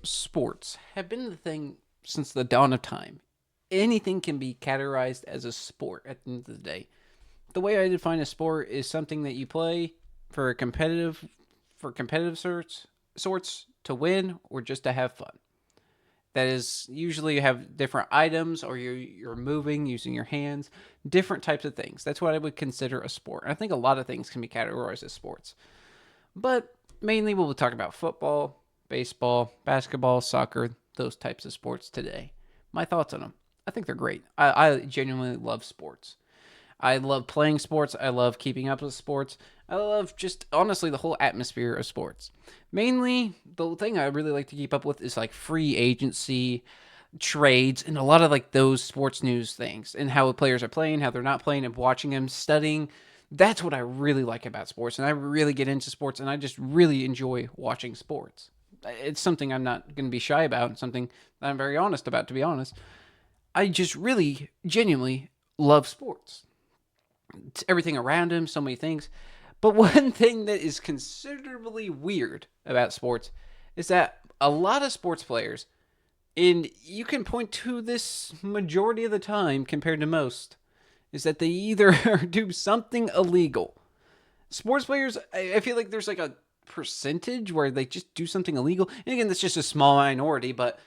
sports have been the thing since the dawn of time. Anything can be categorized as a sport at the end of the day. The way I define a sport is something that you play for a competitive sorts to win or just to have fun. That is usually you have different items or you're moving using your hands, different types of things. That's what I would consider a sport. I think a lot of things can be categorized as sports. But mainly we'll talk about football, baseball, basketball, soccer, those types of sports today. My thoughts on them. I think they're great. I genuinely love sports. I love playing sports. I love keeping up with sports. I love just honestly the whole atmosphere of sports. Mainly, the thing I really like to keep up with is like free agency, trades, and a lot of like those sports news things and how players are playing, how they're not playing, and watching them, studying. That's what I really like about sports, and I really get into sports, and I just really enjoy watching sports. It's something I'm not going to be shy about, something that I'm very honest about, to be honest. I just really, genuinely love sports. It's everything around him, so many things. But one thing that is considerably weird about sports is that a lot of sports players, and you can point to this majority of the time compared to most, is that they either do something illegal. Sports players, I feel like there's like a percentage where they just do something illegal. And again, that's just a small minority, but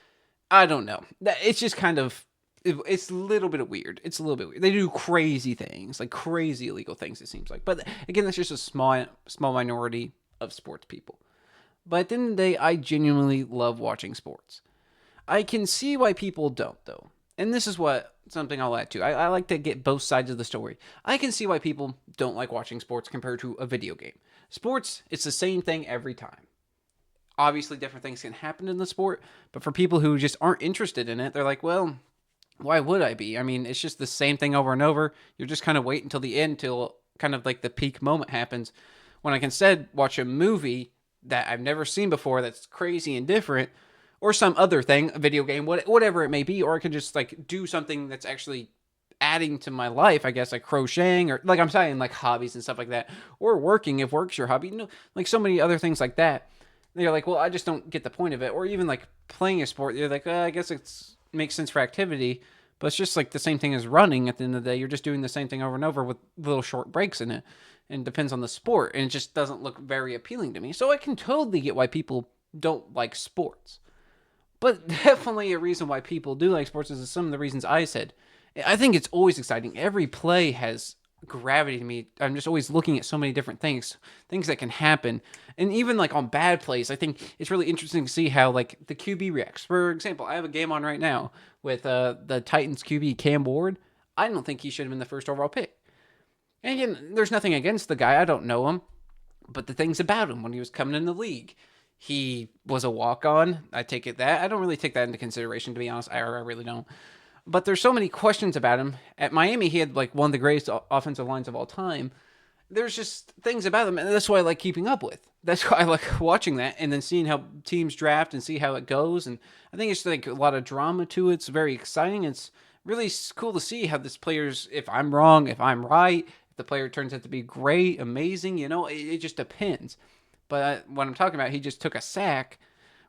I don't know. It's just kind of it's a little bit weird. It's a little bit weird. They do crazy things, like crazy illegal things. It seems like, but again, that's just a small minority of sports people. But at the end of the day, I genuinely love watching sports. I can see why people don't, though, and this is what something I'll add to. I like to get both sides of the story. I can see why people don't like watching sports compared to a video game. Sports, it's the same thing every time. Obviously, different things can happen in the sport, but for people who just aren't interested in it, they're like, well, why would I be? I mean, it's just the same thing over and over. You're just kind of wait until the end, till kind of like the peak moment happens. When I can instead watch a movie that I've never seen before that's crazy and different, or some other thing, a video game, whatever it may be, or I can just like do something that's actually adding to my life, I guess, like crocheting or like I'm saying, like hobbies and stuff like that, or working if work's your hobby, like so many other things like that. They're like, well, I just don't get the point of it, or even like playing a sport. You're like, I guess it's makes sense for activity, but it's just like the same thing as running. At the end of the day, you're just doing the same thing over and over with little short breaks in it, and it depends on the sport, and it just doesn't look very appealing to me. So I can totally get why people don't like sports. But definitely a reason why people do like sports is some of the reasons I said. I think it's always exciting. Every play has gravity to me. I'm just always looking at so many different things that can happen. And even like on bad plays, I think it's really interesting to see how like the QB reacts. For example, I have a game on right now with the Titans QB Cam Ward. I don't think he should have been the first overall pick. And again, there's nothing against the guy. I don't know him, but the things about him when he was coming in the league, he was a walk on. I take it that I don't really take that into consideration, to be honest. I really don't. But there's so many questions about him. At Miami, he had like one of the greatest offensive lines of all time. There's just things about him, and that's why I like keeping up with. That's why I like watching that, and then seeing how teams draft and see how it goes. And I think it's like a lot of drama to it. It's very exciting. It's really cool to see how this player's. If I'm wrong, if I'm right, if the player turns out to be great, amazing. It just depends. But what I'm talking about, he just took a sack.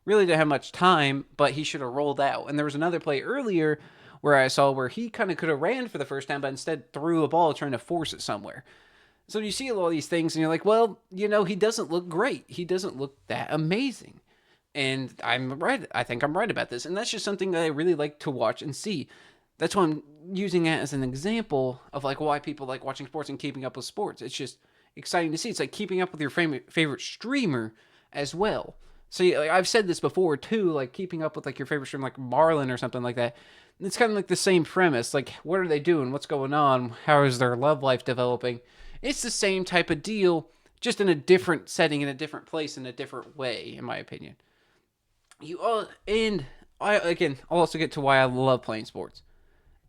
Really didn't have much time, but he should have rolled out. And there was another play earlier where I saw where he kind of could have ran for the first time, but instead threw a ball trying to force it somewhere. So you see all these things, and you're like, well, he doesn't look great. He doesn't look that amazing. And I'm right. I think I'm right about this. And that's just something that I really like to watch and see. That's why I'm using it as an example of like why people like watching sports and keeping up with sports. It's just exciting to see. It's like keeping up with your favorite streamer as well. So like, I've said this before too, like keeping up with like your favorite streamer, like Marlon or something like that. It's kind of like the same premise. Like, what are they doing? What's going on? How is their love life developing? It's the same type of deal, just in a different setting, in a different place, in a different way, in my opinion. You all, and I'll also get to why I love playing sports.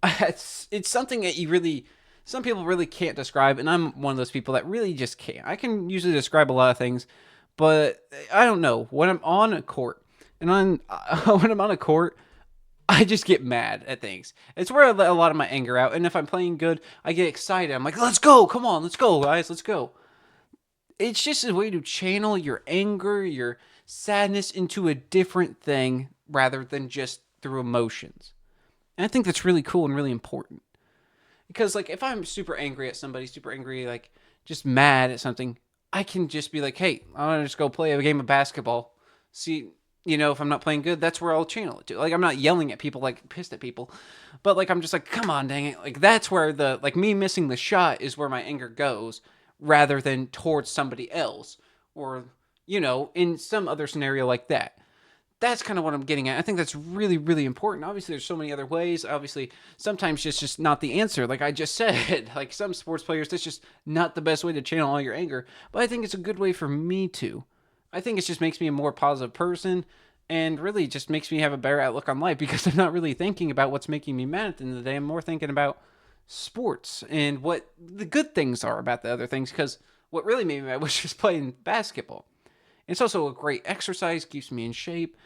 It's something that some people really can't describe, and I'm one of those people that really just can't. I can usually describe a lot of things, but I don't know when I'm on a court, and when I'm on a court, I just get mad at things. It's where I let a lot of my anger out, and if I'm playing good, I get excited. I'm like, let's go, come on, let's go, guys, let's go. It's just a way to channel your anger, your sadness into a different thing rather than just through emotions. And I think that's really cool and really important. Because like if I'm super angry at somebody, super angry, like just mad at something, I can just be like, hey, I want to just go play a game of basketball. See, if I'm not playing good, that's where I'll channel it to. Like I'm not yelling at people, like pissed at people, but like I'm just like, come on, dang it. Like that's where the like me missing the shot is where my anger goes, rather than towards somebody else or in some other scenario like that. That's kind of what I'm getting at. I think that's really, really important. Obviously, there's so many other ways. Obviously, sometimes it's just not the answer. Like I just said, like some sports players, that's just not the best way to channel all your anger. But I think it's a good way for me to. I think it just makes me a more positive person and really just makes me have a better outlook on life because I'm not really thinking about what's making me mad at the end of the day. I'm more thinking about sports and what the good things are about the other things because what really made me mad was just playing basketball. It's also a great exercise, keeps me in shape.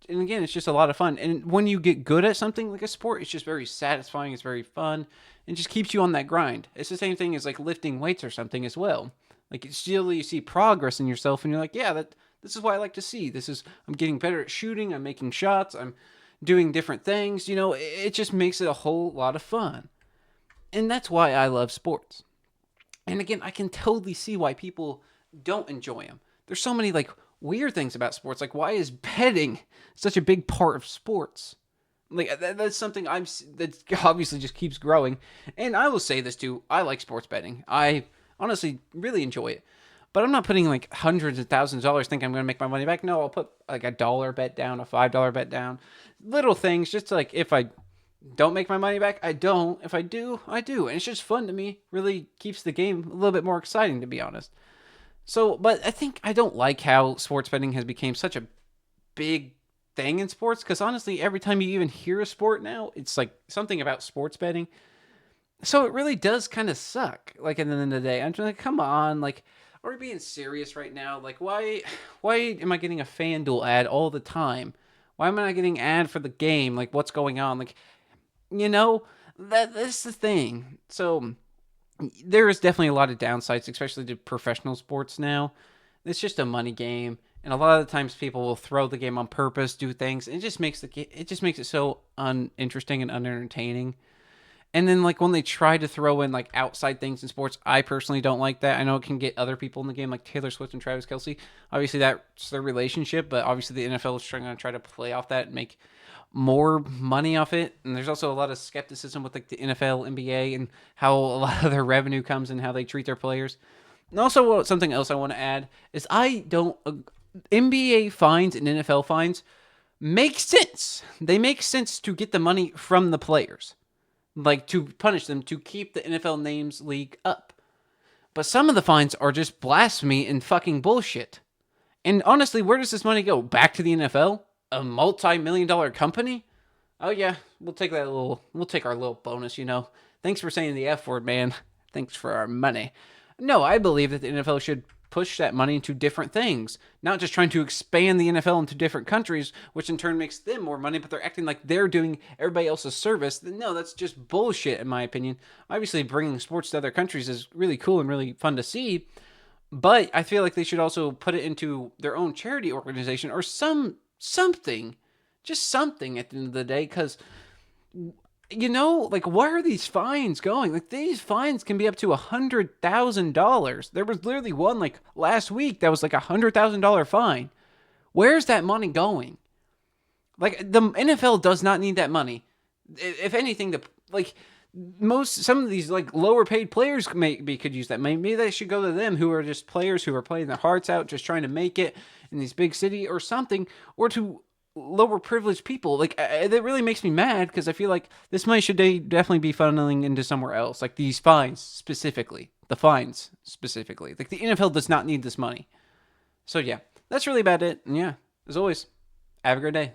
And again, it's just a lot of fun. And when you get good at something like a sport, it's just very satisfying, it's very fun, and just keeps you on that grind. It's the same thing as like lifting weights or something as well. Like it's still you see progress in yourself and you're like, yeah, this is what I like to see. I'm getting better at shooting, I'm making shots, I'm doing different things, it just makes it a whole lot of fun. And that's why I love sports. And again, I can totally see why people don't enjoy them. There's so many like weird things about sports. Like, why is betting such a big part of sports? Like that's something that obviously just keeps growing. And I will say this too: I like sports betting. I honestly really enjoy it. But I'm not putting like hundreds of thousands of dollars thinking I'm going to make my money back. No, I'll put like a dollar bet down, a $5 bet down, little things just to, like if I don't make my money back, I don't. If I do, I do. And it's just fun to me. Really keeps the game a little bit more exciting, to be honest. So, but I think I don't like how sports betting has become such a big thing in sports because honestly, every time you even hear a sport now, it's like something about sports betting. So it really does kind of suck. Like at the end of the day, I'm just like, come on, like, are we being serious right now? Like, why am I getting a FanDuel ad all the time? Why am I not getting ad for the game? Like, what's going on? Like, you know, that's the thing. So there is definitely a lot of downsides, especially to professional sports now. It's just a money game, and a lot of the times people will throw the game on purpose, do things. And it just makes it so uninteresting and unentertaining. And then like when they try to throw in like outside things in sports, I personally don't like that. I know it can get other people in the game like Taylor Swift and Travis Kelce. Obviously that's their relationship, but obviously the NFL is trying to try to play off that and make more money off it. And there's also a lot of skepticism with like the NFL, NBA, and how a lot of their revenue comes and how they treat their players. And also something else I want to add is I don't NBA fines and NFL fines make sense. They make sense to get the money from the players, like to punish them to keep the NFL names league up. But some of the fines are just blasphemy and fucking bullshit. And honestly, where does this money go? Back to the NFL? A multi-million-dollar company? Oh yeah, we'll take our little bonus. Thanks for saying the F word, man. Thanks for our money. No, I believe that the NFL should push that money into different things, not just trying to expand the NFL into different countries, which in turn makes them more money, but they're acting like they're doing everybody else's service. No, that's just bullshit, in my opinion. Obviously, bringing sports to other countries is really cool and really fun to see, but I feel like they should also put it into their own charity organization or something, just something at the end of the day, because like where are these fines going? Like these fines can be up to $100,000. There was literally one like last week that was like $100,000 fine. Where's that money going? Like the NFL does not need that money. If anything, some of these like lower paid players could use that. Maybe they should go to them who are just players who are playing their hearts out, just trying to make it in these big city or something, or to lower privileged people. Like that really makes me mad because I feel like this money should definitely be funneling into somewhere else. Like these fines specifically, like the NFL does not need this money. So yeah, that's really about it. And yeah, as always, have a great day.